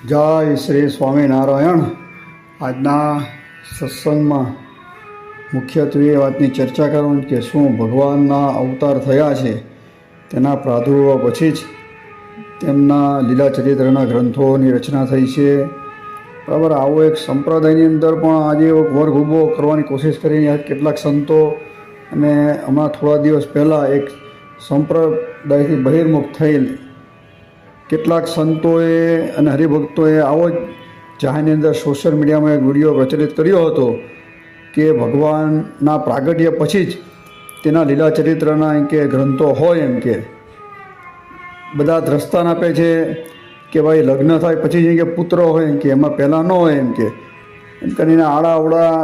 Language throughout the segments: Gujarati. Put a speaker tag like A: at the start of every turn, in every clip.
A: જય શ્રી સ્વામિનારાયણ। આજના સત્સંગમાં મુખ્યત્વે એ વાતની ચર્ચા કરવાની કે શું ભગવાનના અવતાર થયા છે તેના પ્રાદુર્ભાવ પછી જ તેમના લીલા ચરિત્રના ગ્રંથોની રચના થઈ છે, બરાબર। આવો એક સંપ્રદાયની અંદર પણ આજે એક વર્ગ ઊભો કરવાની કોશિશ કરીને કેટલાક સંતો અને હમણાં થોડા દિવસ પહેલાં એક સંપ્રદાયથી બહિર્મુખ થયેલ કેટલાક સંતોએ અને હરિભક્તોએ આવો જ જાહેરની અંદર સોશિયલ મીડિયામાં એક વિડીયો પ્રચલિત કર્યો હતો કે ભગવાનના પ્રાગટ્ય પછી જ તેના લીલા ચરિત્રના એમ કે ગ્રંથો હોય, એમ કે બધા દ્રષ્ટાંત આપે છે કે ભાઈ લગ્ન થાય પછી જ એમ કે પુત્ર હોય, એમ કે એમાં પહેલાં ન હોય, એમ કરીને આડા અવડા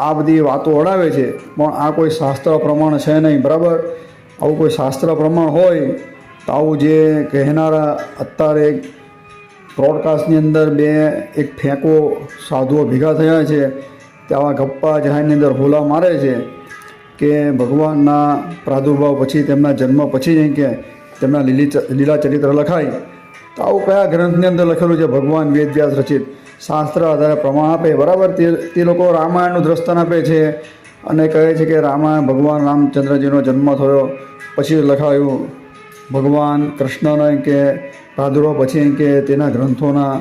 A: આ બધી વાતો અડાવે છે। પણ આ કોઈ શાસ્ત્ર પ્રમાણ છે નહીં, બરાબર। આવું કોઈ શાસ્ત્ર પ્રમાણ હોય તો આવું જે કહેનારા અત્યારે બ્રોડકાસ્ટની અંદર એક ફેંકો સાધુઓ ભેગા થયા છે તે આવા ગપ્પા જાહેરની અંદર હોલા મારે છે કે ભગવાનના પ્રાદુર્ભાવ પછી, તેમના જન્મ પછી જ કે તેમના લીલા ચરિત્ર લખાય। તો આવું કયા ગ્રંથની અંદર લખેલું છે? ભગવાન વેદવ્યાસ રચિત શાસ્ત્ર આધારે પ્રમાણ આપે, બરાબર। તે લોકો રામાયણનું દ્રષ્ટાંત આપે છે અને કહે છે કે રામાયણ ભગવાન રામચંદ્રજીનો જન્મ થયો પછી લખાયું, ભગવાન કૃષ્ણનો એમ કે પ્રાદુર્ભાવ પછી એમ કે તેના ગ્રંથોના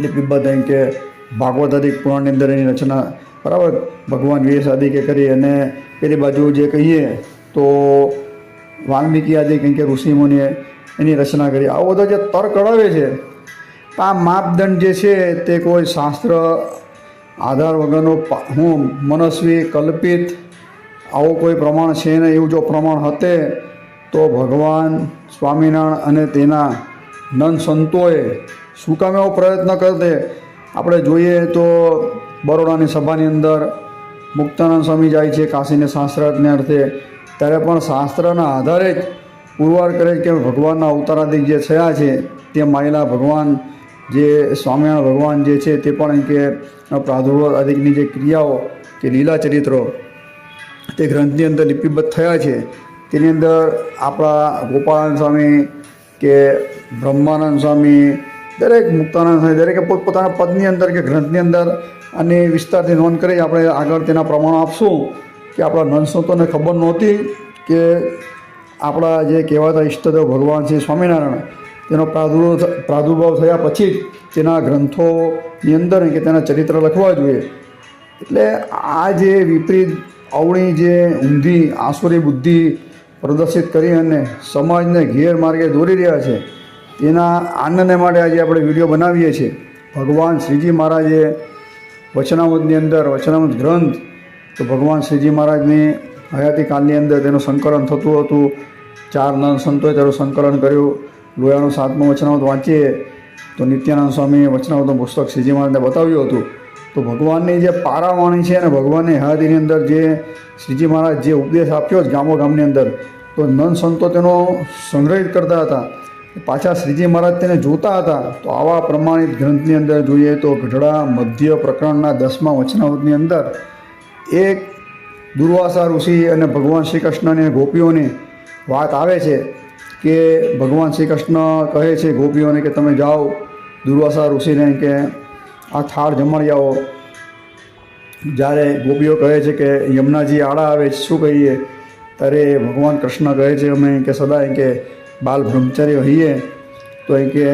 A: લિપિબદ્ધ એમ કે ભાગવતાદિક પુરાણની અંદર એની રચના, બરાબર। ભગવાન વેશ આદિ કે કરી અને પેલી બાજુ જે કહીએ તો વાલ્મીકી આદિ કંઈ કે ઋષિમુનિએ એની રચના કરી। આવો બધો જે તર્ક અડાવે છે, આ માપદંડ જે છે તે કોઈ શાસ્ત્ર આધાર વગરનો મનસ્વી કલ્પિત આવો કોઈ પ્રમાણ છે ને। એવું જો પ્રમાણ હતે તો ભગવાન સ્વામિનારાયણ અને તેના નંદ સંતોએ શું કામ એવો પ્રયત્ન કરતે? આપણે જોઈએ તો બરોડાની સભાની અંદર મુક્તાનંદ સ્વામી જાય છે કાશીને શાસ્ત્રાર્થને અર્થે, ત્યારે પણ શાસ્ત્રના આધારે જ પુરવાર કરે કે ભગવાનના અવતારાદિક જે થયા છે તે માયેલા ભગવાન જે સ્વામિનારાયણ ભગવાન જે છે તે પણ એમ કે પ્રાદુર્ભાવ આદિકની જે ક્રિયાઓ કે લીલા ચરિત્રો તે ગ્રંથની અંદર લિપિબદ્ધ થયા છે। તેની અંદર આપણા ગોપાળાનંદ સ્વામી કે બ્રહ્માનંદ સ્વામી, દરેક મુક્તાનંદ સ્વામી દરેકે પોતપોતાના પદની અંદર કે ગ્રંથની અંદર અને વિસ્તારથી નોંધ કરી આપણે આગળ તેના પ્રમાણો આપશું કે આપણા નંદસંતોને ખબર નહોતી કે આપણા જે કહેવાતા ઈષ્ટદેવ ભગવાન છે સ્વામિનારાયણ તેનો પ્રાદુર્ભાવ થયા પછી જ તેના ગ્રંથોની અંદર કે તેના ચરિત્ર લખવા જોઈએ। એટલે આ જે વિપરીત અવળી જે ઊંધી આસુરી બુદ્ધિ પ્રદર્શિત કરી અને સમાજને ગેરમાર્ગે દોરી રહ્યા છે તેના આનંદને માટે આજે આપણે વિડીયો બનાવીએ છીએ। ભગવાન શ્રીજી મહારાજે વચનામૃતની અંદર વચનામૃત ગ્રંથ, તો ભગવાન શ્રીજી મહારાજની હયાતી કાળની અંદર તેનું સંકલન થતું હતું। 4 નંદ સંતોએ તેનું સંકલન કર્યું। લોયાનું 7મું વચનામૃત વાંચીએ તો નિત્યાનંદ સ્વામીએ વચનામૃતનું પુસ્તક શ્રીજી મહારાજને બતાવ્યું હતું। તો ભગવાનની જે પારાવાણી છે અને ભગવાનની હયાતીની અંદર જે શ્રીજી મહારાજ જે ઉપદેશ આપ્યો જ ગામની અંદર, તો નંદ સંતો તેનો સંગ્રહિત કરતા હતા, પાછા શ્રીજી મહારાજ તેને જોતા હતા। તો આવા પ્રમાણિત ગ્રંથની અંદર જોઈએ તો ગઢડા મધ્ય પ્રકરણના 10મા વચનામૃતની અંદર એક દુર્વાસા ઋષિ અને ભગવાન શ્રી કૃષ્ણને ગોપીઓની વાત આવે છે કે ભગવાન શ્રી કૃષ્ણ કહે છે ગોપીઓને કે તમે જાઓ દુર્વાસા ઋષિને કે આ થાળ જમાડી આવો। જ્યારે ગોપીઓ કહે છે કે યમુનાજી આડા આવે શું કહીએ? ત્યારે ભગવાન કૃષ્ણ કહે છે અમે કે સદા કે બાલ બ્રહ્મચારી હોઈએ તો એ કે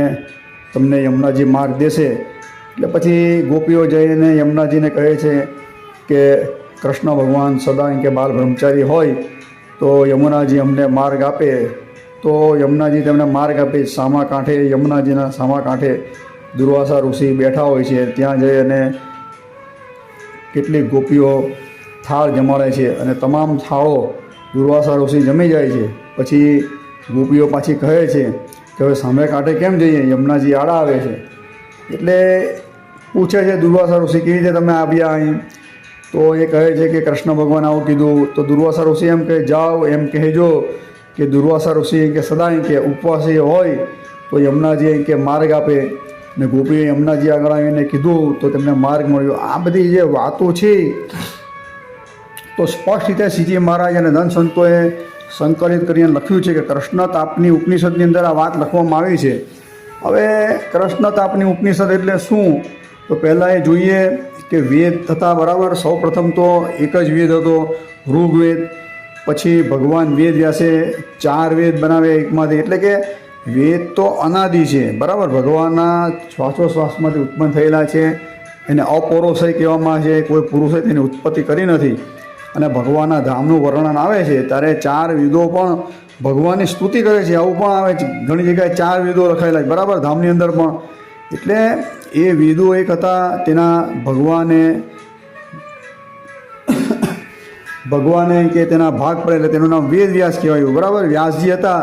A: તમને યમુનાજી માર્ગ દેશે। એટલે પછી ગોપીઓ જઈને યમુનાજીને કહે છે કે કૃષ્ણ ભગવાન સદા કે બાલ બ્રહ્મચારી હોય તો યમુનાજી અમને માર્ગ આપે। તો યમુનાજી તેમને માર્ગ આપે। સામા કાંઠે યમુનાજીના સામા કાંઠે દુર્વાસા ઋષિ બેઠા હોય છે, ત્યાં જઈ અને કેટલીક ગોપીઓ થાળ જમાડે છે અને તમામ થાળો દુર્વાસા ઋષિ જમી જાય છે। પછી ગોપીઓ પાછી કહે છે કે હવે સામે કાંઠે કેમ જઈએ? યમુનાજી આડા આવે છે। એટલે પૂછે છે દુર્વાસા ઋષિ કેવી રીતે તમે આવ્યા અહીં? તો એ કહે છે કે કૃષ્ણ ભગવાન આવું કીધું। તો દુર્વાસા ઋષિ એમ કહે જાઓ એમ કહેજો કે દુર્વાસા ઋષિ કે સદા કે ઉપવાસી હોય તો યમુનાજી કે માર્ગ આપે, ને ગોપીએ યમુનાજી આગળ આવીને કીધું તો તેમને માર્ગ મળ્યો। આ બધી જે વાતો છે તો સ્પષ્ટ રીતે શ્રીજી મહારાજ અને નંદ સંતોએ સંકલિત કરીને લખ્યું છે કે કૃષ્ણ તાપની ઉપનિષદની અંદર આ વાત લખવામાં આવી છે હવે કૃષ્ણ તાપની ઉપનિષદ એટલે શું? તો પહેલાં એ જોઈએ કે વેદ હતા, બરાબર. સૌ પ્રથમ તો એક જ વેદ હતો, ઋગ્વેદ. પછી ભગવાન વેદ વ્યાસે 4 વેદ બનાવ્યા એકમાંથી. એટલે કે વેદ તો અનાદિ છે, બરાબર. ભગવાનના શ્વાસોશ્વાસમાંથી ઉત્પન્ન થયેલા છે. એને અપૌરુષેય કહેવામાં આવે છે. કોઈ પુરુષે તેની ઉત્પત્તિ કરી નથી. અને ભગવાનના ધામનું વર્ણન આવે છે ત્યારે 4 વેદો પણ ભગવાનની સ્તુતિ કરે છે. આવું પણ આવે છે ઘણી જગ્યાએ 4 વેદો લખાયેલા છે, બરાબર, ધામની અંદર પણ. એટલે એ વેદો એક હતા, તેના ભગવાને કે તેના ભાગ પડે એટલે તેનું નામ વેદ વ્યાસ કહેવાયું, બરાબર. વ્યાસજી હતા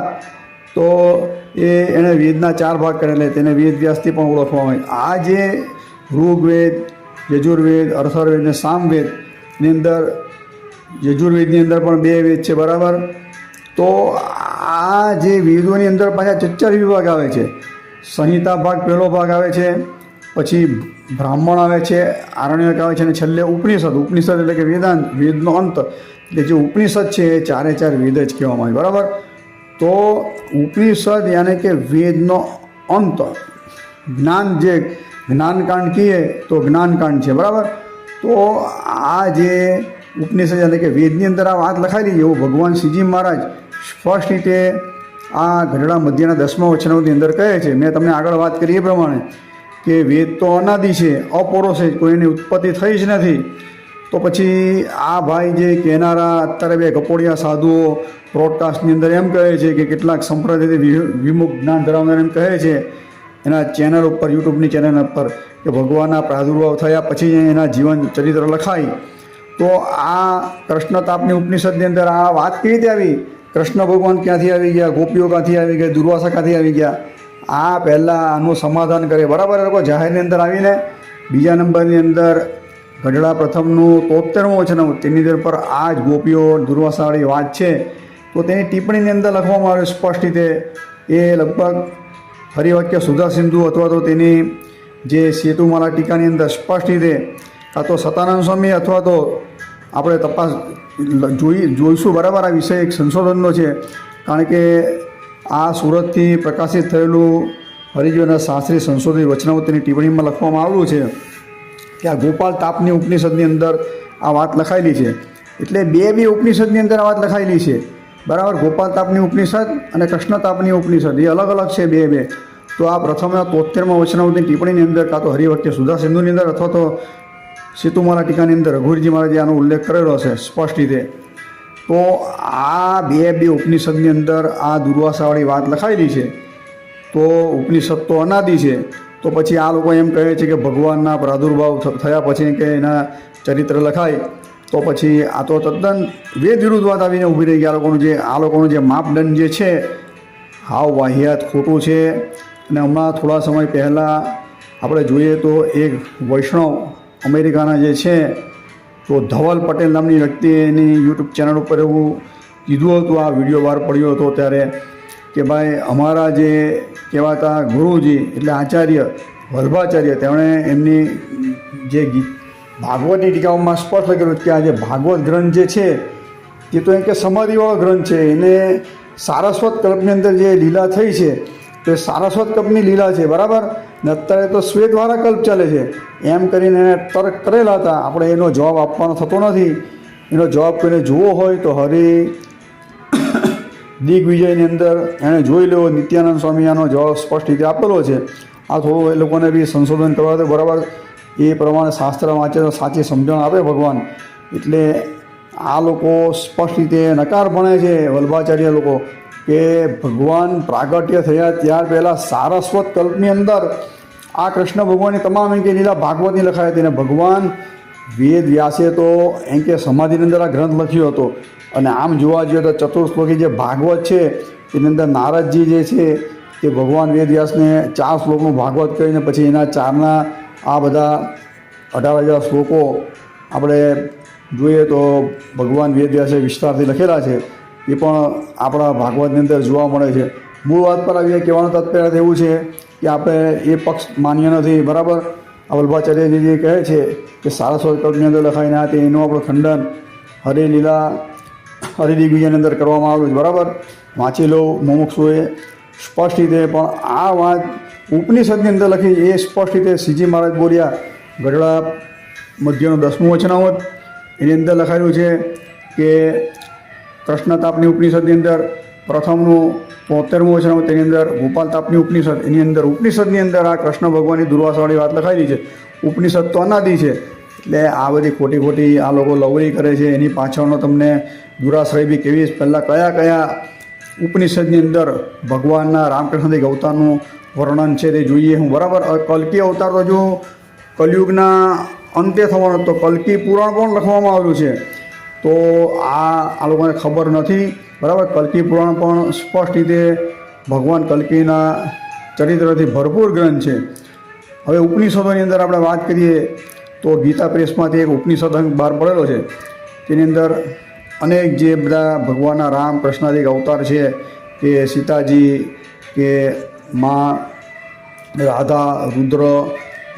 A: તો એણે વેદના 4 ભાગ કરેલા, તેને વેદ વ્યાસથી પણ ઓળખવામાં આવે. આ જે ઋગ્વેદ, યજુર્વેદ, અથર્વવેદ અને સામવેદની અંદર, યજુર્વેદની અંદર પણ 2 વેદ છે, બરાબર. તો આ જે વેદોની અંદર પાછા 44 વિભાગ આવે છે. સંહિતા ભાગ પહેલો ભાગ આવે છે, પછી બ્રાહ્મણ આવે છે, આરણ્યક આવે છે, અને છેલ્લે ઉપનિષદ. ઉપનિષદ એટલે કે વેદાંત, વેદનો અંત. એટલે જે ઉપનિષદ છે એ 4 વેદ જ કહેવામાં આવે, બરાબર. તો ઉપનિષદ યાને કે વેદનો અંત, જ્ઞાનકાંડ કહીએ તો જ્ઞાનકાંડ છે, બરાબર. તો આ જે ઉપનિષદ એટલે કે વેદની અંદર આ વાત લખાયેલી છે, એવું ભગવાન શ્રીજી મહારાજ સ્પષ્ટ રીતે આ ગઢડા મધ્યના 10મા વચનોની અંદર કહે છે. મેં તમને આગળ વાત કરી એ પ્રમાણે કે વેદ તો અનાદિ છે, અપૌરુષ છે, કોઈની ઉત્પત્તિ થઈ જ નથી. તો પછી આ ભાઈ જે કહેનારા અત્યારે 2 કપોડિયા સાધુઓ બ્રોડકાસ્ટની અંદર એમ કહે છે કે કેટલાક સંપ્રદાયથી વિમુખ જ્ઞાન ધરાવનાર એમ કહે છે એના ચેનલ ઉપર, યુટ્યુબની ચેનલ ઉપર, કે ભગવાનના પ્રાદુર્ભાવ થયા પછી એના જીવન ચરિત્ર લખાય. તો આ કૃષ્ણ તાપની ઉપનિષદની અંદર આ વાત કેવી રીતે આવી? કૃષ્ણ ભગવાન ક્યાંથી આવી ગયા, ગોપીઓ ક્યાંથી આવી ગયા, દુર્વાસા ક્યાંથી આવી ગયા? આ પહેલાં આનું સમાધાન કરે, બરાબર. એ લોકો જાહેરની અંદર આવીને બીજા નંબરની અંદર ગઢડા પ્રથમનું 73મું વચન, તેની અંદર પર આ જ ગોપીઓ દુર્વાસાવાળી વાત છે. તો તેની ટિપ્પણીની અંદર લખવામાં આવ્યું સ્પષ્ટ રીતે. એ લગભગ હરિવાક્ય સુધા સિંધુ અથવા તો તેની જે સેતુમાલા ટીકાની અંદર સ્પષ્ટ રીતે કાં તો સતાનંદ સ્વામી અથવા તો આપણે તપાસ જોઈશું, બરાબર. આ વિષય એક સંશોધનનો છે, કારણ કે આ સુરતથી પ્રકાશિત થયેલું હરિજીવનના શાસ્ત્રી સંશોધિત વચનાવતીની ટિપ્પણીમાં લખવામાં આવ્યું છે કે આ ગોપાલ તાપની ઉપનિષદની અંદર આ વાત લખાયેલી છે. એટલે બે ઉપનિષદની અંદર આ વાત લખાયેલી છે, બરાબર. ગોપાલ તાપની ઉપનિષદ અને કૃષ્ણ તાપની ઉપનિષદ એ અલગ અલગ છે બે. તો આ પ્રથમના 73મા વચનાવતીની ટિપ્પણીની અંદર કાં તો હરિવાક્ય સુધા સિંધુની અંદર અથવા તો સેતુમાલા ટીકાની અંદર રઘુવીરજી મહારાજે આનો ઉલ્લેખ કરેલો હશે સ્પષ્ટ રીતે. તો આ બે ઉપનિષદની અંદર આ દુર્વાસાવાળી વાત લખાયેલી છે. તો ઉપનિષદ તો અનાદિ છે. તો પછી આ લોકો એમ કહે છે કે ભગવાનના પ્રાદુર્ભાવ થયા પછી કે એના ચરિત્ર લખાય. તો પછી આ તો તદ્દન વેદ વિરુદ્ધ વાત આવીને ઊભી રહી ગઈ. આ લોકોનું જે માપદંડ જે છે હાવ વાહિયાત ખોટું છે. અને હમણાં થોડા સમય પહેલાં આપણે જોઈએ તો એક વૈષ્ણવ અમેરિકાના જે છે તો ધવલ પટેલ નામની વ્યક્તિએ એની યુટ્યુબ ચેનલ ઉપર એવું કીધું હતું, આ વિડીયો બહાર પડ્યો હતો ત્યારે, કે ભાઈ અમારા જે કહેવાતા ગુરુજી એટલે આચાર્ય વલ્ભાચાર્ય, તેમણે એમની જે ભાગવતની ટીકાઓમાં સ્પષ્ટ લખેલું કે આ જે ભાગવત ગ્રંથ જે છે એ તો એમ કે સમાધિવાળો ગ્રંથ છે. એને સારસ્વત કલ્પની અંદર જે લીલા થઈ છે તે સારસ્વત કલ્પની લીલા છે, બરાબર. ને અત્યારે તો શ્વેતવાળા કલ્પ ચાલે છે એમ કરીને એને તર્ક કરેલા હતા. આપણે એનો જવાબ આપવાનો થતો નથી. એનો જવાબ કોઈને જોવો હોય તો દિગ્વિજયની અંદર એણે જોઈ લેવો. નિત્યાનંદ સ્વામી આનો જવાબ સ્પષ્ટ રીતે આપેલો છે. આ થોડું એ લોકોને બી સંશોધન કરવા તો બરાબર એ પ્રમાણે શાસ્ત્ર વાંચે તો સાચી સમજણ આપે ભગવાન. એટલે આ લોકો સ્પષ્ટ રીતે નકાર ભણે છે વલ્ભાચાર્ય લોકો, કે ભગવાન પ્રાગટ્ય થયા ત્યાર પહેલાં સારસ્વત કલ્પની અંદર આ કૃષ્ણ ભગવાનની તમામ એમ કે લીલા ભાગવતની લખાઈ હતી. અને ભગવાન વેદ વ્યાસે તો એમ કે સમાધિની અંદર આ ગ્રંથ લખ્યો હતો. અને આમ જોવા જઈએ તો ચતુર્શ્લોકી જે ભાગવત છે એની અંદર નારદજી જે છે તે ભગવાન વેદ વ્યાસને 4 શ્લોકનું ભાગવત કહીને પછી એના 4ના આ બધા 18,000 શ્લોકો આપણે જોઈએ તો ભગવાન વેદ વ્યાસે વિસ્તારથી લખેલા છે. એ પણ આપણા ભાગવતની અંદર જોવા મળે છે. મૂળ વાત પર આવીએ, કહેવાનું તાત્પર્ય એવું છે કે આપણે એ પક્ષ માન્ય નથી, બરાબર. આ વલ્ભાચાર્યજી જે કહે છે કે સારસ્વત કલ્પની અંદર લખાઈને આ તે એનું આપણું ખંડન હરિદિગ્વિજયની અંદર કરવામાં આવ્યું છે, બરાબર. વાંચી લો મુમુક્ષુએ સ્પષ્ટ રીતે. પણ આ વાત ઉપનિષદની અંદર લખી એ સ્પષ્ટ રીતે શ્રીજી મહારાજ બોલ્યા. ગઢડા મધ્યનું 10મું વચનામૃત એની અંદર લખાયેલું છે કે કૃષ્ણ તાપની ઉપનિષદની અંદર પ્રથમનું 73મું વચનામૃત તેની અંદર ગોપાલ તાપની ઉપનિષદ એની અંદર ઉપનિષદની અંદર આ કૃષ્ણ ભગવાનની દુર્વાસાવાળી વાત લખાયેલી છે. ઉપનિષદ તો અનાદિ છે, એટલે આ બધી ખોટી ખોટી આ લોકો લવરી કરે છે. એની પાછળનો તમને દુરાશ્રય બી કેવી પહેલાં કયા કયા ઉપનિષદની અંદર ભગવાનના રામકૃષ્ણથી અવતારનું વર્ણન છે તે જોઈએ. હું બરાબર કલ્કી અવતાર તો જો કલયુગના અંતે થવાનો, તો કલ્કી પુરાણ પણ લખવામાં આવેલું છે. તો આ લોકોને ખબર નથી. બરાબર, કલ્કી પુરાણ પણ સ્પષ્ટ રીતે ભગવાન કલ્કીના ચરિત્રથી ભરપૂર ગ્રંથ છે. હવે ઉપનિષદોની અંદર આપણે વાત કરીએ તો ગીતા પ્રેસમાંથી એક ઉપનિષદ બહાર પડેલો છે. તેની અંદર અનેક જે બધા ભગવાનના રામ કૃષ્ણાદિક અવતાર છે, કે સીતાજી કે મા રાધા રુદ્ર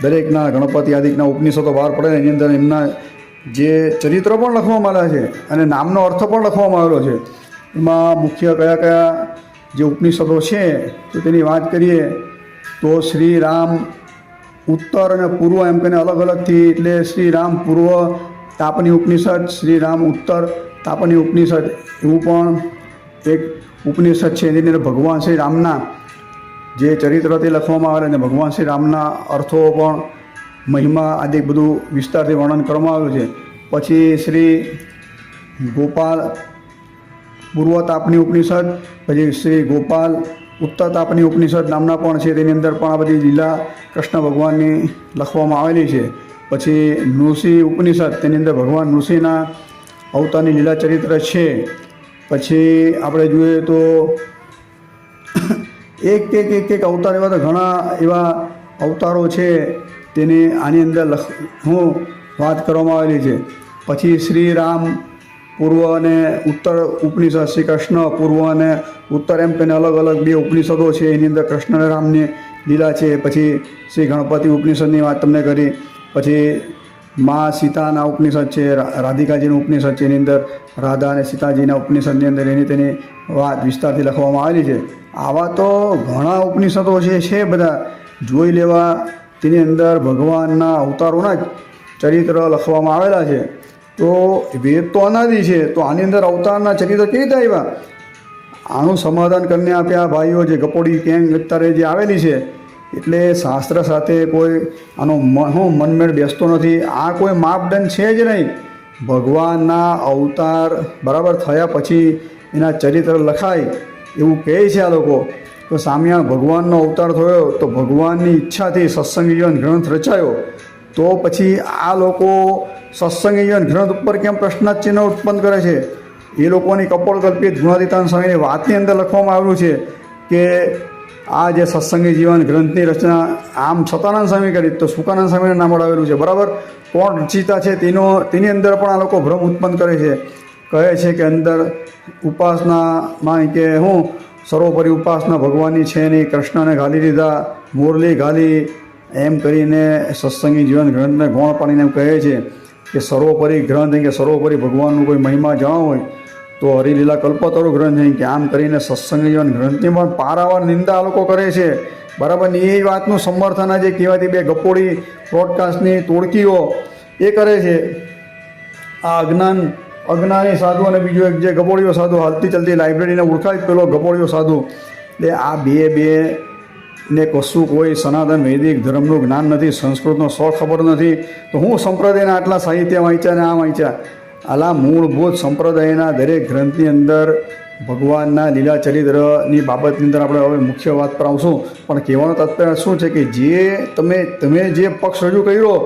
A: દરેકના ગણપતિ આદિકના ઉપનિષદો બહાર પડે. એની અંદર એમના જે ચરિત્ર પણ લખવામાં આવ્યા છે અને નામનો અર્થ પણ લખવામાં આવેલો છે. એમાં મુખ્ય કયા કયા જે ઉપનિષદો છે તો તેની વાત કરીએ તો શ્રી રામ ઉત્તર અને પૂર્વ એમ કહીને અલગ અલગથી, એટલે શ્રી રામ પૂર્વ તાપની ઉપનિષદ, શ્રી રામ ઉત્તર તાપની ઉપનિષદ એવું પણ એક ઉપનિષદ છે. એની અંદર ભગવાન શ્રી રામના જે ચરિત્રથી લખવામાં આવે અને ભગવાન શ્રી રામના અર્થો પણ મહિમા આદિ બધું વિસ્તારથી વર્ણન કરવામાં આવ્યું છે. પછી શ્રી ગોપાલ પૂર્વ તાપની ઉપનિષદ, પછી શ્રી ગોપાલ ઉત્તર તાપની ઉપનિષદ નામના પણ છે. તેની અંદર પણ આ બધી લીલા કૃષ્ણ ભગવાનની લખવામાં આવેલી છે. પછી નૃસિંહ ઉપનિષદ, તેની અંદર ભગવાન નૃસિંહના અવતારની લીલા ચરિત્ર છે. પછી આપણે જોઈએ તો એક અવતાર એવા તો ઘણા એવા અવતારો છે તેને આની અંદર હું વાત કરવામાં આવેલી છે. પછી શ્રી રામ પૂર્વ અને ઉત્તર ઉપનિષદ, શ્રી કૃષ્ણ પૂર્વ અને ઉત્તર એમ કહીને અલગ અલગ બે ઉપનિષદો છે. એની અંદર કૃષ્ણ અને રામની લીલા છે. પછી શ્રી ગણપતિ ઉપનિષદની વાત તમને કરી. પછી મા સીતાના ઉપનિષદ છે, રાધિકાજીનું ઉપનિષદ છે. એની અંદર રાધા અને સીતાજીના ઉપનિષદની અંદર તેની વાત વિસ્તારથી લખવામાં આવેલી છે. આવા તો ઘણા ઉપનિષદો છે બધા જોઈ લેવા. તેની અંદર ભગવાનના અવતારોના જ ચરિત્ર લખવામાં આવેલા છે. તો વેદ તો અનાદિ છે, તો આની અંદર અવતારના ચરિત્ર કેવી રીતે આવ્યા? આનું સમાધાન કરીને આપ્યા ભાઈઓ. જે ગપોડી કેંગ અત્યારે જે આવેલી છે, એટલે શાસ્ત્ર સાથે કોઈ આનો મનમેળ બેસતો નથી. આ કોઈ માપદંડ છે જ નહીં. ભગવાનના અવતાર બરાબર થયા પછી એના ચરિત્ર લખાય એવું કહે છે આ લોકો. તો સામ્યા ભગવાનનો અવતાર થયો તો ભગવાનની ઈચ્છાથી સત્સંગ જીવન ગ્રંથ રચાયો, તો પછી આ લોકો સત્સંગ જીવન ગ્રંથ ઉપર કેમ પ્રશ્નચિહ્ન ઉત્પન્ન કરે છે? એ લોકોની કપોળકલ્પિત ગુણાતીતાન સ્વામીની વાતની અંદર લખવામાં આવ્યું છે કે આ જે સત્સંગી જીવન ગ્રંથની રચના આમ સતાનંદ સ્વામી કરી, તો સુકાનંદ સ્વામીને નામ અડાવેલું છે. બરાબર, કોણ રચિતા છે તેની અંદર પણ આ લોકો ભ્રમ ઉત્પન્ન કરે છે. કહે છે કે અંદર ઉપાસનામાં કે હું સર્વોપરી ઉપાસના ભગવાનની છે નહીં, કૃષ્ણને ઘાલી દીધા, મુરલી ઘાલી, એમ કરીને સત્સંગી જીવન ગ્રંથને ગૌણ પાડીને એમ કહે છે કે સર્વોપરી ગ્રંથ કે સર્વોપરી ભગવાનનું કોઈ મહિમા જાણો હોય તો હરિલીલા કલ્પતરુ ગ્રંથ કે આમ કરીને સત્સંગી જીવન ગ્રંથની પણ પારાવાર નિંદા આ લોકો કરે છે. બરાબર, ને એ વાતનું સમર્થન આજે કહેવાતી બે ગપોડી બ્રોડકાસ્ટની તોડકીઓ એ કરે છે. આ અજ્ઞાની સાધુ અને બીજો એક જે ગપોડીઓ સાધુ હાલતી ચાલતી લાઇબ્રેરીને ઓળખાય પેલો ગપોડીઓ સાધુ, એટલે આ બે ને કશું કોઈ સનાતન વૈદિક ધર્મનું જ્ઞાન નથી, સંસ્કૃતનો ખબર નથી. તો હું સંપ્રદાયના આટલા સાહિત્ય વાંચ્યા ને આ વાંચ્યા? આલા મૂળભૂત સંપ્રદાયના દરેક ગ્રંથની અંદર ભગવાનના લીલા ચરિત્રની બાબતની અંદર આપણે હવે મુખ્ય વાત પર આવશું. પણ કહેવાનો તાત્પર્ય શું છે કે જે તમે જે પક્ષ રજૂ કર્યો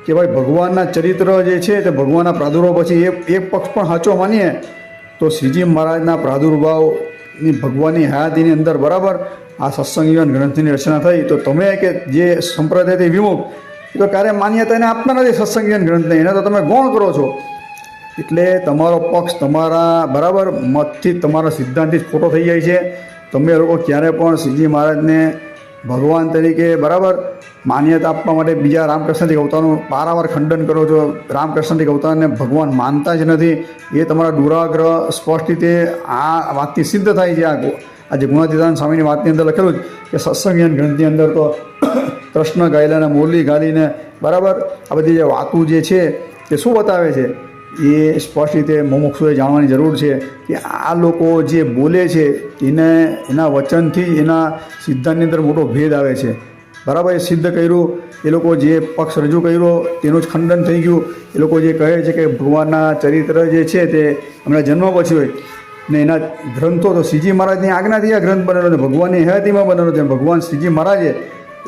A: કે ભાઈ ભગવાનના ચરિત્ર જે છે તે ભગવાનના પ્રાદુર્ભાવ પછી એક પક્ષ પણ સાચો માનીએ તો શ્રીજી મહારાજના પ્રાદુર્ભાવની ભગવાનની હયાતીની અંદર બરાબર આ સત્સંગ જીવન ગ્રંથની રચના થઈ. તો તમે કે જે સંપ્રદાયથી વિમુખ તો ક્યારે માન્યતા એને આપતા નથી સત્સંગ જીવન ગ્રંથને, એને તો તમે ગૌણ કરો છો. એટલે તમારો પક્ષ તમારા બરાબર મતથી તમારા સિદ્ધાંતથી જ ખોટો થઈ જાય છે. તમે લોકો ક્યારે પણ શ્રીજી મહારાજને ભગવાન તરીકે બરાબર માન્યતા આપવા માટે બીજા રામકૃષ્ણથી અવતારનું પારાવાર ખંડન કરો છો. રામકૃષ્ણથી અવતારને ભગવાન માનતા જ નથી. એ તમારા દુરાગ્રહ સ્પષ્ટ રીતે આ વાતથી સિદ્ધ થાય છે. આજે ગુણાતીતાનંદ સ્વામીની વાતની અંદર લખેલું જ કે સત્સંગ જ્ઞાન ગ્રંથની અંદર તો કૃષ્ણ ગાયેલાને મુરલી ગાલીને બરાબર આ બધી જે વાતો જે છે તે શું બતાવે છે એ સ્પષ્ટ રીતે મુમુક્ષુએ જાણવાની જરૂર છે કે આ લોકો જે બોલે છે એને એના વચનથી એના સિદ્ધાંતની અંદર મોટો ભેદ આવે છે બરાબર. એ સિદ્ધ કર્યું, એ લોકો જે પક્ષ રજૂ કર્યો તેનું જ ખંડન થઈ ગયું. એ લોકો જે કહે છે કે ભગવાનના ચરિત્ર જે છે તે હમણાં જન્મ પછી હોય ને એના ગ્રંથો તો શ્રીજી મહારાજની આજ્ઞાથી આ ગ્રંથ બનેલો છે, ભગવાનની હયાતીમાં બનેલો છે. ભગવાન શ્રીજી મહારાજે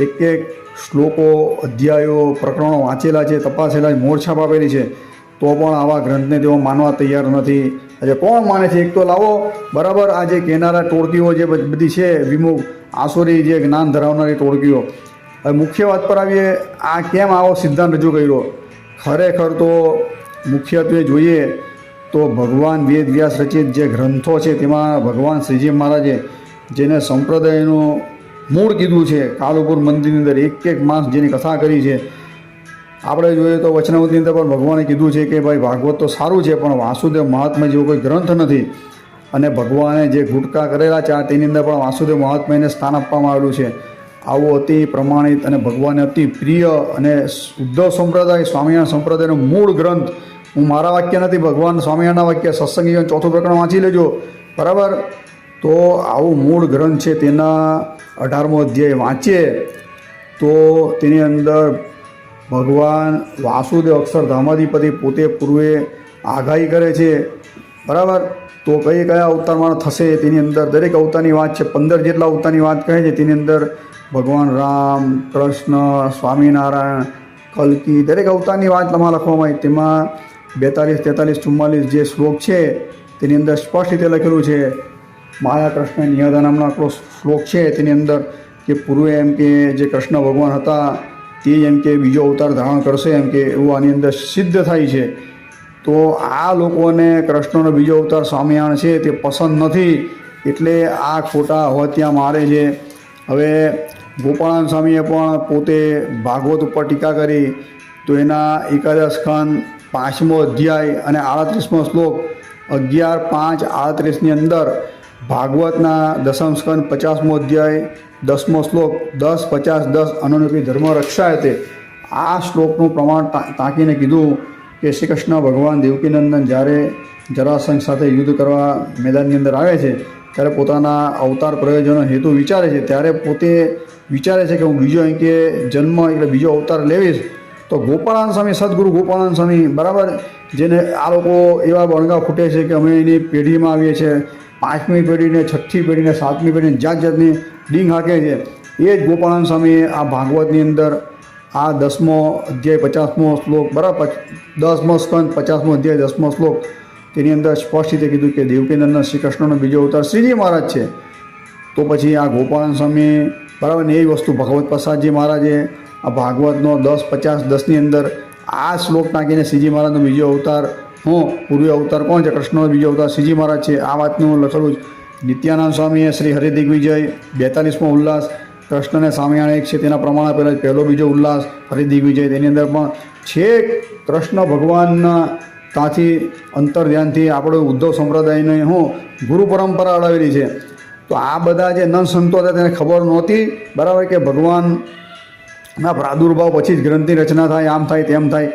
A: એક એક શ્લોકો, અધ્યાયો, પ્રકરણો વાંચેલા છે, તપાસેલા છે, મોરછાપ આપેલી છે, તો પણ આવા ગ્રંથને તેઓ માનવા તૈયાર નથી. આજે કોણ માને છે? એક તો લાવો બરાબર આ જે કહેનારા ટોળકીઓ જે બધી છે વિમુખ આસુરી જે જ્ઞાન ધરાવનારી ટોળકીઓ. હવે મુખ્ય વાત પર આવીએ, આ કેમ આવો સિદ્ધાંત રજૂ કર્યો? ખરેખર તો મુખ્યત્વે જોઈએ તો ભગવાન વેદ વ્યાસ રચિત જે ગ્રંથો છે તેમાં ભગવાન શ્રીજી મહારાજે જેને સંપ્રદાયનું મૂળ કીધું છે, કાલુપુર મંદિરની અંદર એક એક માસ જેની કથા કરી છે. આપણે જોઈએ તો વચનાવતીની અંદર પણ ભગવાને કીધું છે કે ભાઈ ભાગવત તો સારું છે પણ વાસુદેવ મહાત્મા જેવો કોઈ ગ્રંથ નથી. અને ભગવાને જે ગુટકા કરેલા છે તેની અંદર પણ વાસુદેવ મહાત્માને સ્થાન આપવામાં આવેલું છે. આવું અતિ પ્રમાણિત અને ભગવાનને અતિ પ્રિય અને ઉદ્ધવ સંપ્રદાય સ્વામિનારાયણ સંપ્રદાયનો મૂળ ગ્રંથ, હું મારા વાક્ય નથી, ભગવાન સ્વામિનારાયણના વાક્ય, સત્સંગી ચોથું પ્રકરણ વાંચી લેજો બરાબર. તો આવું મૂળ ગ્રંથ છે તેના 18મો અધ્યાય વાંચીએ તો તેની અંદર ભગવાન વાસુદેવ અક્ષરધામાધિપતિ પોતે પૂર્વે આગાહી કરે છે બરાબર. તો કયા અવતારમાં થશે તેની અંદર દરેક અવતારની વાત છે. 15 જેટલા અવતારની વાત કહે છે. તેની અંદર ભગવાન રામ, કૃષ્ણ, સ્વામિનારાયણ, કલ્કી દરેક અવતારની વાત તમારે લખવામાં આવી. તેમાં 42, 43, 44 જે શ્લોક છે તેની અંદર સ્પષ્ટ રીતે લખેલું છે. માયા કૃષ્ણ નિયદા નામનો આપણો શ્લોક છે તેની અંદર કે પૂર્વે એમ કે જે કૃષ્ણ ભગવાન હતા તે એમ કે બીજો અવતાર ધારણ કરશે એમ કે એવું આની અંદર સિદ્ધ થાય છે. તો આ લોકોને કૃષ્ણનો બીજો અવતાર સ્વામિનારાયણ છે તે પસંદ નથી, એટલે આ ખોટા હવતિયા મારે છે. હવે ગોપાળાનંદ સ્વામીએ પણ પોતે ભાગવત ઉપર ટીકા કરી તો એના એકાદશ ખંડ 5મો અધ્યાય અને 38મો શ્લોક 11.5.38ની અંદર ભાગવતના દસમ સ્કંદ 50મો અધ્યાય 10મો શ્લોક 10.50.10 અનનુપી ધર્મ રક્ષાયતે આ શ્લોકનું પ્રમાણ તાકીને કીધું કે શ્રી કૃષ્ણ ભગવાન દેવકીનંદન જ્યારે જરાસંઘ સાથે યુદ્ધ કરવા મેદાનની અંદર આવે છે ત્યારે પોતાના અવતાર પ્રયોજનનો હેતુ વિચારે છે. ત્યારે પોતે વિચારે છે કે હું બીજો અહીં કે જન્મ એટલે બીજો અવતાર લેવીશ. તો ગોપાળાનંદ સ્વામી, સદગુરુ ગોપાળાનંદ સ્વામી બરાબર, જેને આ લોકો એવા બણગા ફૂટે છે કે અમે એની પેઢીમાં આવીએ છીએ, 5મી પેઢીને, 6ઠ્ઠી પેઢીને, 7મી પેઢીને જાત જાતની ડીંગ હાકે છે. એ જ ગોપાળાનંદ સ્વામીએ આ ભાગવતની અંદર આ 10મો અધ્યાય 50મો શ્લોક બરાબર, 10મો સ્કંદ 50મો અધ્યાય 10મો શ્લોક તેની અંદર સ્પષ્ટ રીતે કીધું કે દેવકીનંદન શ્રી કૃષ્ણનો બીજો અવતાર શ્રીજી મહારાજ છે. તો પછી આ ગોપાળાનંદ સ્વામી બરાબર ને એ વસ્તુ ભગવત પ્રસાદજી મહારાજે આ ભાગવતનો 10.50.10ની અંદર આ શ્લોક નાખીને શ્રીજી મહારાજનો બીજો અવતાર પૂર્વ અવતાર કોણ છે? કૃષ્ણનો બીજો અવતાર શ્રીજી મહારાજ છે. આ વાતનું લખેલું જ. નિત્યાનંદ સ્વામીએ શ્રી હરિદિગ્વિજય 42મો ઉલ્લાસ કૃષ્ણને સ્વામિનારાયણ એક છે તેના પ્રમાણે પહેલાં પહેલો બીજો ઉલ્લાસ હરિદિગ્વિજય તેની અંદર પણ છેક કૃષ્ણ ભગવાનના ત્યાંથી અંતર્ધ્યાનથી આપણો ઉદ્ધવ સંપ્રદાયને ગુરુ પરંપરા અડાવેલી છે. તો આ બધા જે નન સંતો હતા તેને ખબર નહોતી બરાબર કે ભગવાનના પ્રાદુર્ભાવ પછી જ ગ્રંથની રચના થાય, આમ થાય તેમ થાય,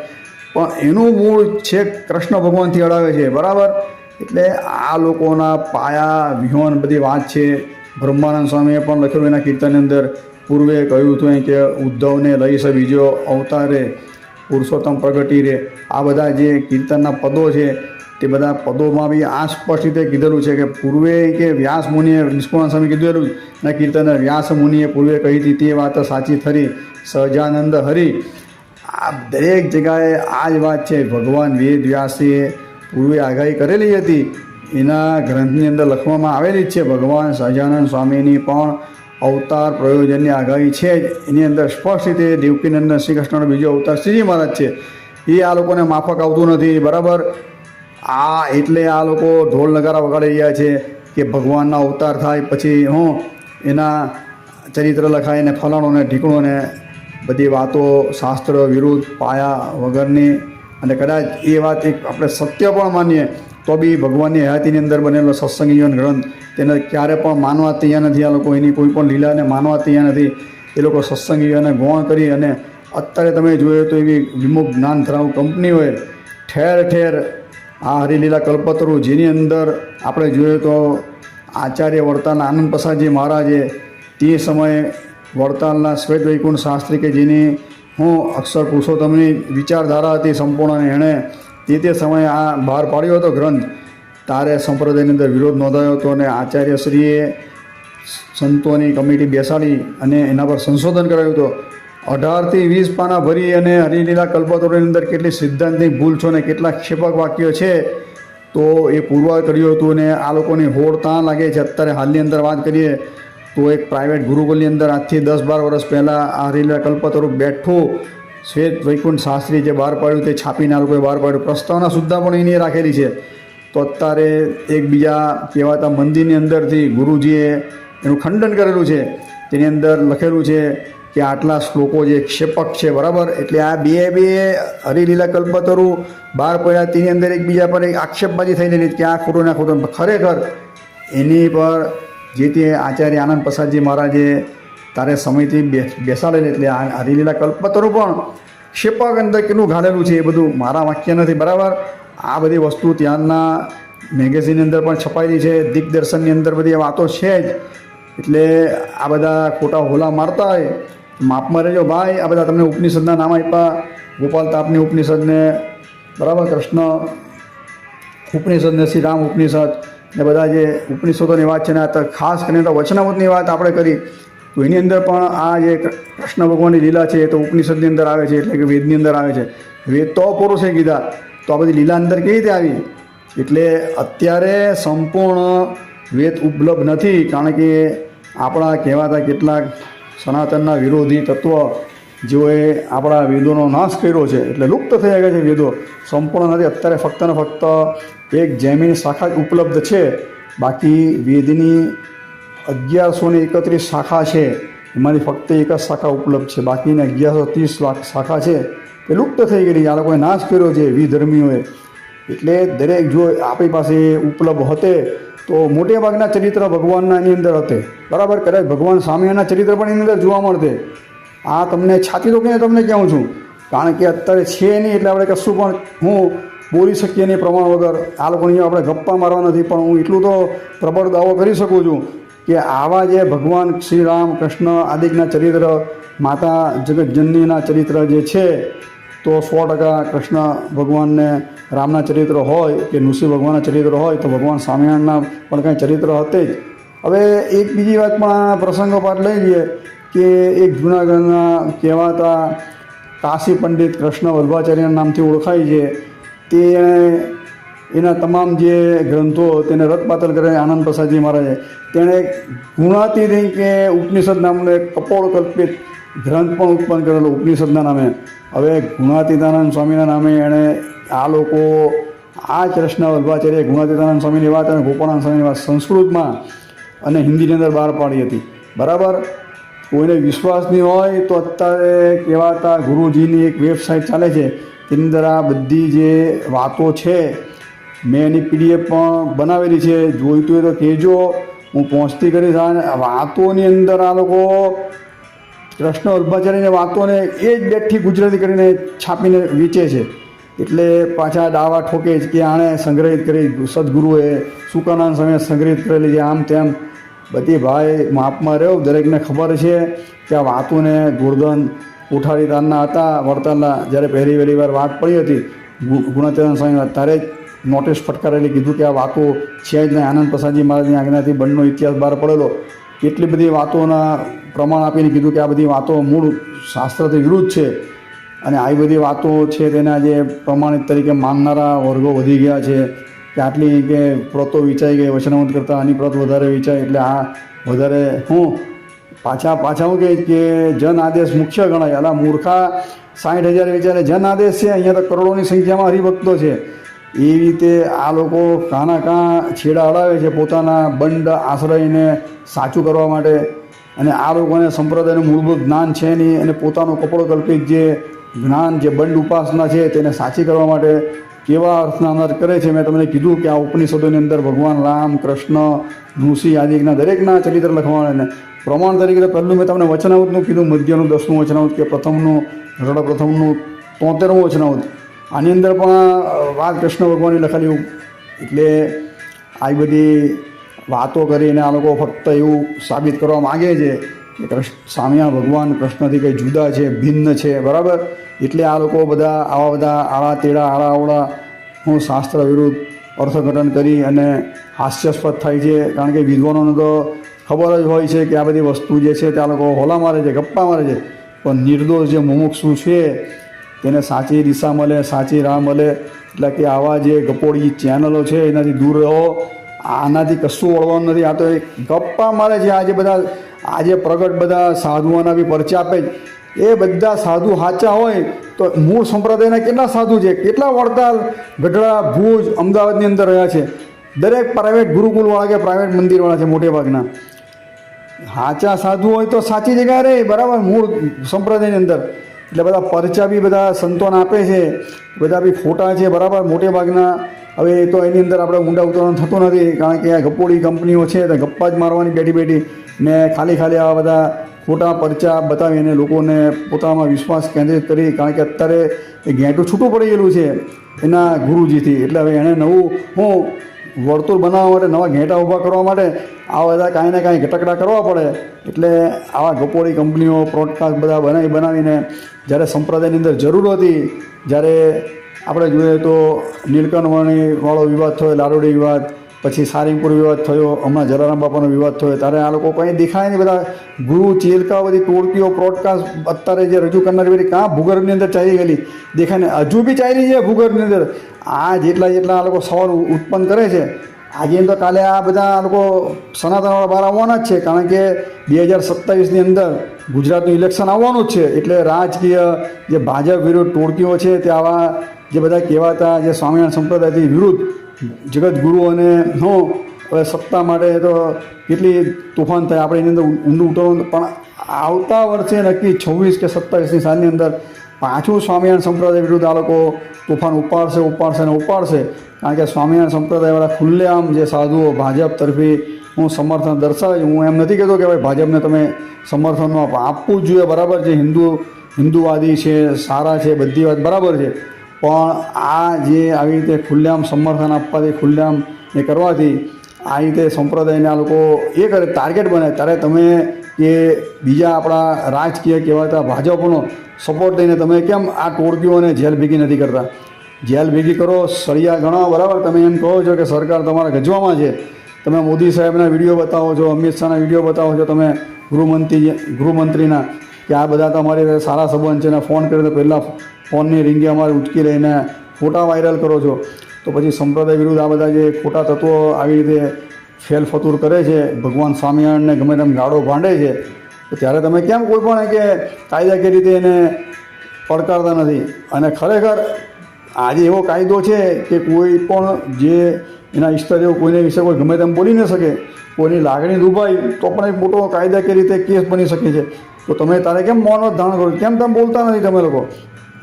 A: પણ એનું મૂળ છેક કૃષ્ણ ભગવાનથી અડાવે છે બરાબર. એટલે આ લોકોના પાયા વિહોણ બધી વાત છે. બ્રહ્માનંદ સ્વામીએ પણ લખેલું એના કીર્તનની અંદર પૂર્વે કહ્યું હતું કે ઉદ્ધવને લઈ છે બીજો અવતારે, પુરુષોત્તમ પ્રગટી રે. આ બધા જે કીર્તનના પદો છે તે બધા પદોમાં બી આ સ્પષ્ટ રીતે કીધેલું છે કે પૂર્વે કે વ્યાસ મુનિએ, નિષ્કુળાનંદ સ્વામી કીધેલું એના કીર્તન વ્યાસ મુનિએ પૂર્વે કહી હતી તે વાત સાચી ખરી, સહજાનંદ હરિ. આ દરેક જગ્યાએ આ જ વાત છે. ભગવાન વેદ વ્યાસે પૂર્વે આગાહી કરેલી હતી એના ગ્રંથની અંદર લખવામાં આવેલી જ છે. ભગવાન સહજાનંદ સ્વામીની પણ અવતાર પ્રયોજનની આગાહી છે જ. એની અંદર સ્પષ્ટ રીતે દેવકીનંદન શ્રી કૃષ્ણનો બીજો અવતાર શ્રીજી મહારાજ છે. એ આ લોકોને માફક આવતું નથી બરાબર. આ એટલે આ લોકો ઢોલ નગારા વગાડી રહ્યા છે કે ભગવાનના અવતાર થાય પછી એના ચરિત્ર લખાય ને ફલાણો ને ઢીકણો ને બધી વાતો શાસ્ત્ર વિરુદ્ધ પાયા વગરની. અને કદાચ એ વાત એક આપણે સત્ય પણ માનીએ તો બી ભગવાનની હયાતીની અંદર બનેલો સત્સંગ જીવન ગ્રંથ તેને ક્યારે પણ માનવા તૈયાર નથી. આ લોકો એની કોઈ પણ લીલાને માનવા તૈયાર નથી. એ લોકો સત્સંગ જીવનને ગૌણ કરી અને અત્યારે તમે જોયો તો એવી વિમુખ જ્ઞાન ધરાવ કંપનીઓએ ઠેર ઠેર આ હરિલીલા કલ્પતરુ જેની અંદર આપણે જોઈએ તો આચાર્ય વડતાલના આનંદ પ્રસાદજી મહારાજે તે સમયે વડતાલના શ્વેત વૈકુંઠ શાસ્ત્રી કે જેની હું અક્ષર પુરુષોત્તમની વિચારધારા હતી સંપૂર્ણ, એણે તે સમયે આ બહાર પાડ્યો હતો ગ્રંથ. તારે સંપ્રદાયની અંદર વિરોધ નોંધાયો હતો અને આચાર્યશ્રીએ સંતોની કમિટી બેસાડી અને એના પર સંશોધન કરાયું હતું. 18 થી 20 પાના ભરી અને હરિલીલા કલ્પતરુની અંદર કેટલી સિદ્ધાંતની ભૂલ છો ને કેટલા ક્ષેપક વાક્યો છે તો એ પુરવાર કર્યું હતું. અને આ લોકોની હોડ ત્યાં લાગે છે. અત્યારે હાલની અંદર વાત કરીએ તો એક પ્રાઇવેટ ગુરુકુલની અંદર આજથી 10-12 વર્ષ પહેલાં આ હરિલીલા કલ્પતરુ બેઠું શ્વેત વૈકુંઠ શાસ્ત્રી જે બહાર પાડ્યું તે છાપીને આ લોકોએ બહાર પાડ્યું. પ્રસ્તાવના સુદ્ધા પણ એની રાખેલી છે. તો અત્યારે એકબીજા કહેવાતા મંદિરની અંદરથી ગુરુજીએ એનું ખંડન કરેલું છે. તેની અંદર લખેલું છે કે આટલા શ્લોકો જે ક્ષેપક છે, બરાબર. એટલે આ બે હરિલીલા કલ્પતરુ બહાર પડ્યા તેની અંદર એકબીજા પર એક આક્ષેપબાજી થઈ ગયેલી કે આ ખોટું ના ખોટું. ખરેખર એની પર જે તે આચાર્ય આનંદ પ્રસાદજી મહારાજે તારે સમયથી બેસાડેલી. એટલે આ હરિલીલા કલ્પતરુ પણ ક્ષેપક અંદર કેટલું ઘાલેલું છે એ બધું મારા વાક્ય નથી, બરાબર. આ બધી વસ્તુ ત્યાંના મેગેઝિનની અંદર પણ છપાયેલી છે. દિગ્દર્શનની અંદર બધી વાતો છે જ. એટલે આ બધા ખોટા હોલા મારતા હોય માપમાં રહેજો ભાઈ. આ બધા તમને ઉપનિષદના નામ આપ્યા, ગોપાલ તાપની ઉપનિષદને, બરાબર, કૃષ્ણ ઉપનિષદને, શ્રી રામ ઉપનિષદ ને બધા જે ઉપનિષદોની વાત છે ને, આ ખાસ કરીને તો વચનામૃતની વાત આપણે કરી તો એની અંદર પણ આ જે કૃષ્ણ ભગવાનની લીલા છે એ તો ઉપનિષદની અંદર આવે છે, એટલે કે વેદની અંદર આવે છે. વેદ તો પુરુષે કીધા, તો આ બધી લીલા અંદર કેવી રીતે આવી? એટલે અત્યારે સંપૂર્ણ વેદ ઉપલબ્ધ નથી, કારણ કે આપણા કહેવાતા કેટલાક સનાતનના વિરોધી તત્વ જેઓએ આપણા વેદોનો નાશ કર્યો છે. એટલે લુપ્ત થઈ ગયા છે વેદો, સંપૂર્ણ નથી. અત્યારે ફક્ત ને ફક્ત એક જૈમિની શાખા જ ઉપલબ્ધ છે. બાકી વેદની 1131 શાખા છે, એમાંથી ફક્ત એક જ શાખા ઉપલબ્ધ છે. બાકીની 1130 શાખા છે એ લુપ્ત થઈ ગયેલી. આ લોકોએ નાશ કર્યો છે વિધર્મીઓએ. એટલે દરેક જો આપણી પાસે ઉપલબ્ધ હતે તો મોટે ભાગના ચરિત્ર ભગવાનના એની અંદર હતે, બરાબર. કદાચ ભગવાન સ્વામિનારાયણના ચરિત્ર પણ એની અંદર જોવા મળતે. આ તમને છાતી તો કે તમને કહું છું, કારણ કે અત્યારે છે નહીં એટલે આપણે કશું પણ હું બોલી શકીએ નહીં પ્રમાણ વગર. આ લોકોની આપણે ગપ્પા મારવા નથી, પણ હું એટલું તો પ્રબળ દાવો કરી શકું છું કે આવા જે ભગવાન શ્રી રામ કૃષ્ણ આદિકના ચરિત્ર, માતા જગતજનનીના ચરિત્ર જે છે તો 100% કૃષ્ણ ભગવાનને રામના ચરિત્ર હોય કે નૃસિંહ ભગવાનના ચરિત્ર હોય તો ભગવાન સ્વામિનારાયણના પણ કાંઈ ચરિત્ર હતે જ. હવે એક બીજી વાત પણ આ પ્રસંગોપાત લઈ લઈએ કે એક જૂનાગઢના કહેવાતા કાશી પંડિત કૃષ્ણ વલ્ભાચાર્યના નામથી ઓળખાય છે. તે એના તમામ જે ગ્રંથો તેને રદબાતલ કરે આનંદ પ્રસાદજી મહારાજે. તેણે ગુણાતીત કે ઉપનિષદ નામનો એક કપોળકલ્પિત ગ્રંથ પણ ઉત્પન્ન કરેલો ઉપનિષદના નામે. હવે ગુણાતીતાનંદ સ્વામીના નામે એણે આ લોકો આ કૃષ્ણ વલ્ભાચાર્ય ગુણાતીતાનંદ સ્વામીની વાત અને ગોપાળાનંદ સ્વામીની વાત સંસ્કૃતમાં અને હિન્દીની અંદર બહાર પાડી હતી, બરાબર. કોઈને વિશ્વાસ નહીં હોય તો અત્યારે કહેવાતા ગુરુજીની એક વેબસાઇટ ચાલે છે, તેની અંદર આ બધી જે વાતો છે મેં એની PDF પણ બનાવેલી છે. જોઈતું હોય તો કહેજો, હું પહોંચતી કરીશ. આ વાતોની અંદર આ લોકો કૃષ્ણ વલ્ભાચાર્યની વાતોને એ જ બેઠી ગુજરાતી કરીને છાપીને વેચે છે. એટલે પાછા દાવા ઠોકે છે કે આણે સંગ્રહિત કરી, સદગુરુએ સુકાનંદ સ્વામીએ સંગ્રહિત કરેલી છે, આમ તેમ. બધી ભાઈ માપમાં રહ્યો. દરેકને ખબર છે કે આ વાતોને ગોરધન કોઠારી તારના હતા વડતાલના, જ્યારે પહેલી વાર વાત પડી હતી ગુણાતીતાનંદ સ્વામી, ત્યારે જ નોટિસ ફટકારેલી, કીધું કે આ વાતો છે જ નહીં. આનંદ પ્રસાદજી મહારાજની આજ્ઞાથી બંધનો ઇતિહાસ બહાર પડેલો. કેટલી બધી વાતોના પ્રમાણ આપીને કીધું કે આ બધી વાતો મૂળ શાસ્ત્રથી વિરુદ્ધ છે અને આવી બધી વાતો છે તેના જે પ્રમાણિત તરીકે માનનારા વર્ગો વધી ગયા છે કે આટલી કે પ્રતો વિચાઈ ગઈ વચનામૃત કરતાં આની પ્રત વધારે વિચાય. એટલે આ વધારે હું પાછા હું કહીશ કે જન આદેશ મુખ્ય ગણાય. અલા મૂર્ખા 60,000 વિચારે જન આદેશ છે, અહીંયા તો કરોડોની સંખ્યામાં હરિભક્તો છે. એવી રીતે આ લોકો કાના કાં છેડા અડાવે છે પોતાના બંડ આશ્રયને સાચું કરવા માટે. અને આ લોકોને સંપ્રદાયનું મૂળભૂત જ્ઞાન છે નહીં અને પોતાનું કપડો કલ્પિત જે જ્ઞાન જે બંડ ઉપાસના છે તેને સાચી કરવા માટે કેવા અર્થના અંદર કરે છે. મેં તમને કીધું કે આ ઉપનિષદોની અંદર ભગવાન રામ, કૃષ્ણ, ઋષિ આદિના દરેકના ચરિત્ર લખવાના પ્રમાણ તરીકે પહેલું મેં તમને વચનાવતનું કીધું, મધ્યનું 10મું વચનાવત કે પ્રથમનું પ્રથમનું 73મું વચનાવત. આની અંદર પણ વાત કૃષ્ણ ભગવાનની લખેલી. એટલે આવી બધી વાતો કરીને આ લોકો ફક્ત એવું સાબિત કરવા માગે છે કે સ્વામિનારાયણ ભગવાન કૃષ્ણથી કંઈ જુદા છે, ભિન્ન છે, બરાબર. એટલે આ લોકો બધા આવા બધા આળા તેડા આળા અવળા હું શાસ્ત્ર વિરુદ્ધ અર્થઘટન કરી અને હાસ્યાસ્પદ થાય છે. કારણ કે વિદ્વાનોને તો ખબર જ હોય છે કે આ બધી વસ્તુ જે છે તે આ લોકો હોલા મારે છે, ગપ્પા મારે છે. પણ નિર્દોષ જે મુમુક્ષુ છે તેને સાચી દિશા મળે, સાચી રાહ મળે. એટલે કે આવા જે ગપોડી ચેનલો છે એનાથી દૂર રહો. આનાથી કશું વળવાનું નથી. આ તો એક ગપ્પા મારે છે. આજે પ્રગટ બધા સાધુઓના બી પરચા આપે જ. એ બધા સાધુ સાચા હોય તો મૂળ સંપ્રદાયના કેટલા સાધુ છે, કેટલા વડતાલ, ગઢડા, ભુજ, અમદાવાદની અંદર રહ્યા છે. દરેક પ્રાઇવેટ ગુરુકુલવાળા કે પ્રાઇવેટ મંદિરવાળા છે મોટે ભાગના. સાચા સાધુ હોય તો સાચી જગ્યાએ રહે, બરાબર, મૂળ સંપ્રદાયની અંદર. એટલે બધા પરચા બી બધા સંતોને આપે છે, બધા બી ખોટા છે, બરાબર, મોટે ભાગના. હવે એ તો એની અંદર આપણે ઊંડા ઉતરવાનું થતું નથી. કારણ કે આ ગપ્પોડી કંપનીઓ છે તો ગપ્પા જ મારવાની બેઠી ને ખાલી આવા બધા ખોટા પરચા બતાવીને લોકોને પોતામાં વિશ્વાસ કેન્દ્રિત કરી. કારણ કે અત્યારે એ ઘેંટું છૂટું પડી ગયેલું છે એના ગુરુજીથી. એટલે હવે એણે નવું વર્તુળ બનાવવા માટે, નવા ઘેંટા ઊભા કરવા માટે આ બધા કાંઈ ને કાંઈ ઘટકડા કરવા પડે. એટલે આવા ગપોડી કંપનીઓ પ્રોડકાસ્ટ બધા બનાવીને જ્યારે સંપ્રદાયની અંદર જરૂર હતી, જ્યારે આપણે જોઈએ તો નીલકંઠવાળો વિવાદ થયો, લારોડી વિવાદ, પછી સારંગપુર વિવાદ થયો, હમણાં જલારામ બાપાનો વિવાદ થયો, ત્યારે આ લોકો કંઈ દેખાય નહીં. બધા ગુરુ ચેલકા બધી ટોળકીઓ પ્રોડકાસ્ટ અત્યારે જે રજૂ કરનારી બધી કાં ભૂગર્ભની અંદર ચાલી ગયેલી દેખાય ને, હજુ બી ચાલી છે ભૂગર્ભની અંદર. આ જેટલા આ લોકો સવાલ ઉત્પન્ન કરે છે, આજે તો કાલે આ બધા લોકો સનાતનવાળા બહાર આવવાના જ છે. કારણ કે 2027ની અંદર ગુજરાતનું ઇલેક્શન આવવાનું જ છે. એટલે રાજકીય જે ભાજપ વિરુદ્ધ ટોળકીઓ છે તે આવા જે બધા કહેવાતા જે સ્વામિનારાયણ સંપ્રદાયથી વિરુદ્ધ જગતગુરુ અને હવે સત્તા માટે તો કેટલી તોફાન થાય, આપણે એની અંદર ઊંડું ઉતરવું. પણ આવતા વર્ષે નક્કી 26 કે 27ની સાલની અંદર પાછું સ્વામિનારાયણ સંપ્રદાય વિરુદ્ધ આ લોકો તોફાન ઉપાડશે. કારણ કે સ્વામિનારાયણ સંપ્રદાયવાળા ખુલ્લેઆમ જે સાધુઓ ભાજપ તરફી હું સમર્થન દર્શાવે છે. હું એમ નથી કહેતો કે ભાઈ ભાજપને તમે સમર્થન આપવું જ જોઈએ, બરાબર છે, હિન્દુવાદી છે, સારા છે, બધી વાત બરાબર છે. પણ આ જે આવી રીતે ખુલ્લેઆમ સમર્થન આપવાથી, ખુલ્લેઆમ એ કરવાથી આ રીતે સંપ્રદાયને આ લોકો એ કરે, ટાર્ગેટ બને. ત્યારે તમે કે બીજા આપણા રાજકીય કહેવાતા ભાજપનો સપોર્ટ દઈને તમે કેમ આ ટોળકીઓને જેલ ભેગી નથી કરતા? જેલ ભેગી કરો, સળિયા ગણાવો, બરાબર. તમે એમ કહો છો કે સરકાર તમારા ગજવામાં છે. તમે મોદી સાહેબના વિડીયો બતાવો છો, અમિત શાહના વિડીયો બતાવો છો, તમે ગૃહમંત્રીના, કે આ બધા તમારી સારા સંબંધ છે ને ફોન કરે તો પહેલાં ફોનની રીંગે અમારે ઉચકી રહીને ફોટા વાયરલ કરો છો. તો પછી સંપ્રદાય વિરુદ્ધ આ બધા જે ખોટા તત્વો આવી રીતે ફેલફતુર કરે છે, ભગવાન સ્વામિનારાયણને ગમે તેમ ગાળો ભાંડે છે, તો ત્યારે તમે કેમ કોઈ પણ કે કાયદાકીય રીતે એને પડકારતા નથી? અને ખરેખર આજે એવો કાયદો છે કે કોઈ પણ જે એના ઈષ્ટદેવ કોઈને વિશે કોઈ ગમે તેમ બોલી ન શકે. કોઈની લાગણી દુભાઈ તો પણ એક મોટો કાયદાકીય રીતે કેસ બની શકે છે. તો તમે તારે કેમ મૌન ધારણ કરો? કેમ તમે બોલતા નથી તમે લોકો?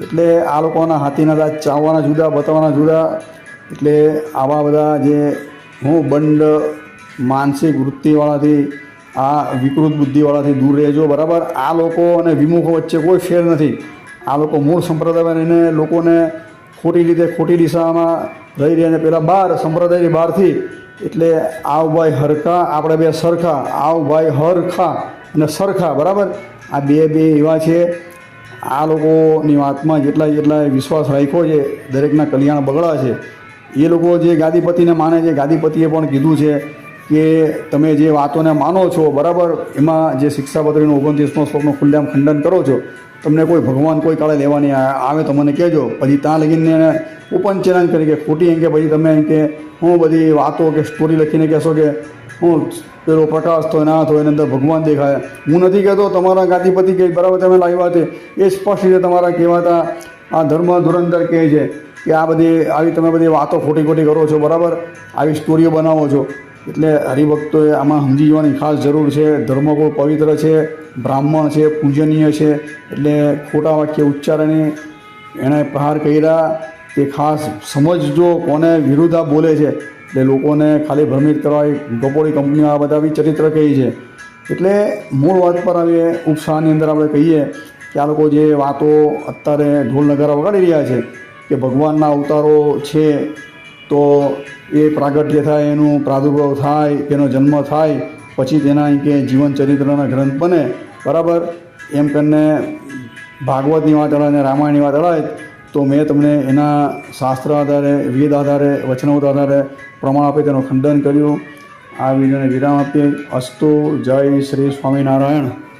A: એટલે આ લોકોના હાથીના દાંત ચાવવાના જુદા, બતાવવાના જુદા. એટલે આવા બધા જે બંડ માનસિક વૃત્તિવાળાથી, આ વિકૃત બુદ્ધિવાળાથી દૂર રહેજો, બરાબર. આ લોકો અને વિમુખો વચ્ચે કોઈ ફેર નથી. આ લોકો મૂળ સંપ્રદાયમાં રહીને લોકોને ખોટી રીતે, ખોટી દિશામાં રહી રહ્યા, અને પેલા બહાર સંપ્રદાયની બહારથી. એટલે આવ ભાઈ હરખા, આપણે બે સરખા, આવ ભાઈ હરખા અને સરખા, બરાબર. આ બે એવા છે. આ લોકોની વાતમાં જેટલા વિશ્વાસ રાખ્યો છે, દરેકના કલ્યાણ બગડા છે. એ લોકો જે ગાદીપતિને માને છે, ગાદીપતિએ પણ કીધું છે કે તમે જે વાતોને માનો છો, બરાબર, એમાં જે શિક્ષાપત્રીનું 29મો શ્લોકનું ખુલ્લેઆમ ખંડન કરો છો. તમને કોઈ ભગવાન કોઈ કાળે લેવા નહીં આવે તો મને કહેજો. પછી ત્યાં લગીને એને ઓપન ચેલેન્જ કરી કે ખોટી એમ કે પછી તમે એમ કે હું બધી વાતો કે સ્ટોરી લખીને કહેશો કે હું પેલો પ્રકાશ થયો ના થયો એની અંદર ભગવાન દેખાય. હું નથી કહેતો તમારા ગાદીપતિ કે બરાબર તમે લાવ્યા છે એ સ્પષ્ટ રીતે તમારા કહેવાતા આ ધર્મ ધુરંધર કહે છે કે આ બધી આવી તમે બધી વાતો ખોટી કરો છો, બરાબર, આવી સ્ટોરીઓ બનાવો છો. એટલે હરિભક્તોએ આમાં સમજી જવાની ખાસ જરૂર છે. ધર્મગુણ પવિત્ર છે, બ્રાહ્મણ છે, પૂજનીય છે. એટલે ખોટા વાક્ય ઉચ્ચારણી એણે પ્રહાર કર્યા તે ખાસ સમજજો કોને વિરુદ્ધ આ બોલે છે. એટલે લોકોને ખાલી ભ્રમિત કરવા ગપોળી કંપનીઓ આ બધા બી ચરિત્ર કહી છે. એટલે મૂળ વાત પર આવીએ ઉપસાની અંદર આપણે કહીએ કે આ લોકો જે વાતો અત્યારે ઢોલ નગારા વગાડી રહ્યા છે કે ભગવાનના અવતારો છે તો એ પ્રાગટ્ય થાય, એનું પ્રાદુર્ભાવ થાય, તેનો જન્મ થાય, પછી તેના કે જીવન ચરિત્રના ગ્રંથ બને, બરાબર, એમ કરીને ભાગવતની વાત અડાય અને રામાયણની વાત અડાય તો મેં તમને એના શાસ્ત્ર આધારે, વેદ આધારે, વચનાવત આધારે પ્રમાણ આપે તેનું ખંડન કર્યું. આ વિડીયોને વિરામ આપીએ. અસ્તુ. જય શ્રી સ્વામિનારાયણ.